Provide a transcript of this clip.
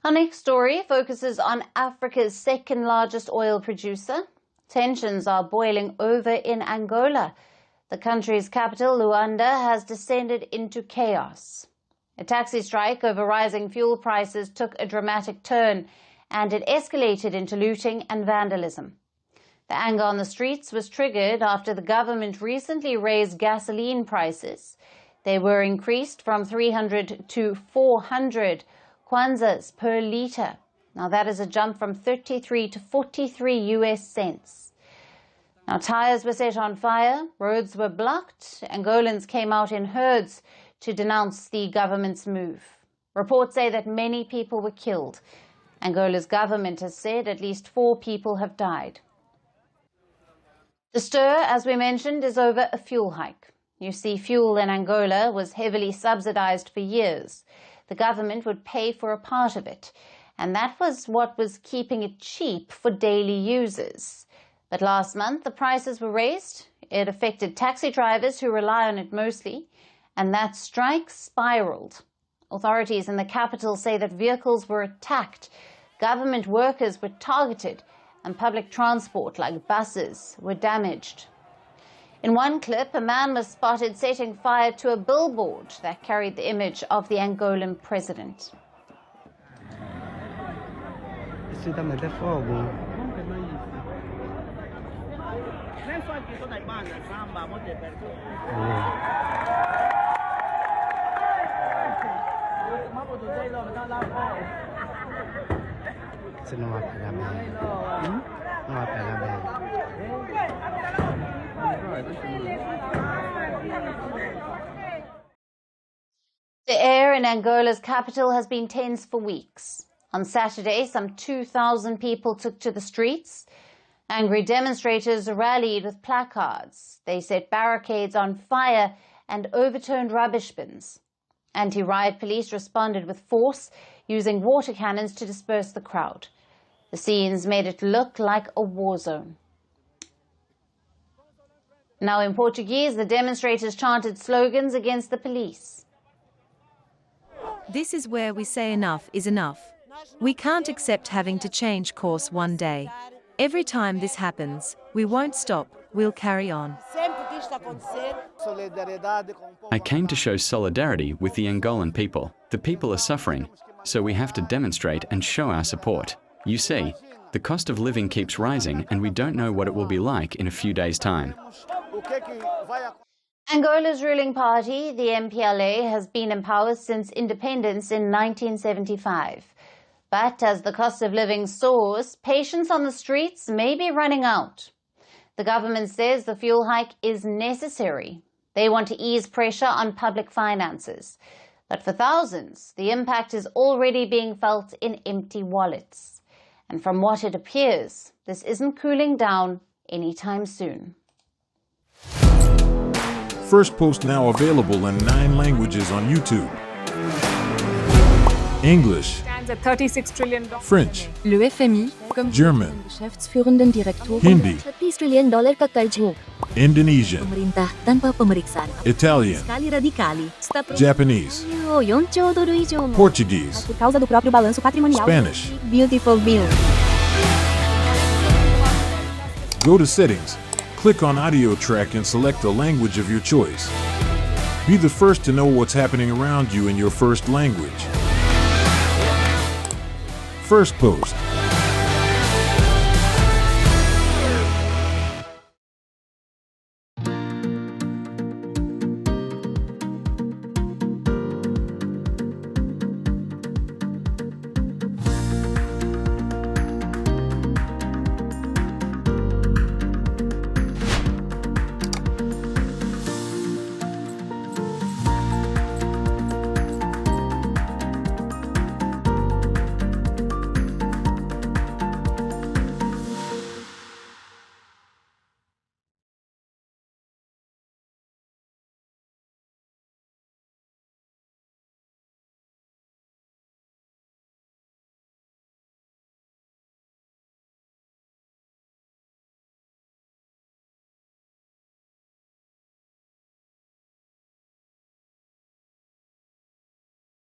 Our next story focuses on Africa's second largest oil producer. Tensions are boiling over in Angola. The country's capital, Luanda, has descended into chaos. A taxi strike over rising fuel prices took a dramatic turn, and it escalated into looting and vandalism. The anger on the streets was triggered after the government recently raised gasoline prices. They were increased from 300 to 400 kwanzas per litre. Now that is a jump from 33 to 43 US cents. Now tires were set on fire, roads were blocked. Angolans came out in herds to denounce the government's move. Reports say that many people were killed. Angola's government has said at least 4 people have died. The stir, as we mentioned, is over a fuel hike. You see, fuel in Angola was heavily subsidised for years. The government would pay for a part of it, and that was what was keeping it cheap for daily users. But last month, the prices were raised. It affected taxi drivers who rely on it mostly, and that strike spiraled. Authorities in the capital say that vehicles were attacked, government workers were targeted, and public transport like buses were damaged. In one clip, a man was spotted setting fire to a billboard that carried the image of the Angolan president. The air in Angola's capital has been tense for weeks. On Saturday, some 2,000 people took to the streets. Angry demonstrators rallied with placards. They set barricades on fire and overturned rubbish bins. Anti-riot police responded with force, using water cannons to disperse the crowd. The scenes made it look like a war zone. Now in Portuguese, the demonstrators chanted slogans against the police. This is where we say enough is enough. We can't accept having to change course one day. Every time this happens, we won't stop, we'll carry on. I came to show solidarity with the Angolan people. The people are suffering, so we have to demonstrate and show our support. You see, the cost of living keeps rising and we don't know what it will be like in a few days' time. Angola's ruling party, the MPLA, has been in power since independence in 1975. But as the cost of living soars, patience on the streets may be running out. The government says the fuel hike is necessary. They want to ease pressure on public finances. But for thousands, the impact is already being felt in empty wallets. And from what it appears, this isn't cooling down anytime soon. Firstpost now available in 9 languages on YouTube. English, $36 trillion. French, Le FMI, comme German, Geschäftsführenden Direktor, Hindi, $30 trillion ka karjo. Indonesian, Pemerintah tanpa pemeriksaan. Italian, Sekali radikali. Japanese, $1 euro. Portuguese, Por causa do próprio balanço patrimonial. Spanish. Beautiful bill. Go to Settings, click on Audio Track and select a language of your choice. Be the first to know what's happening around you in your first language. Firstpost.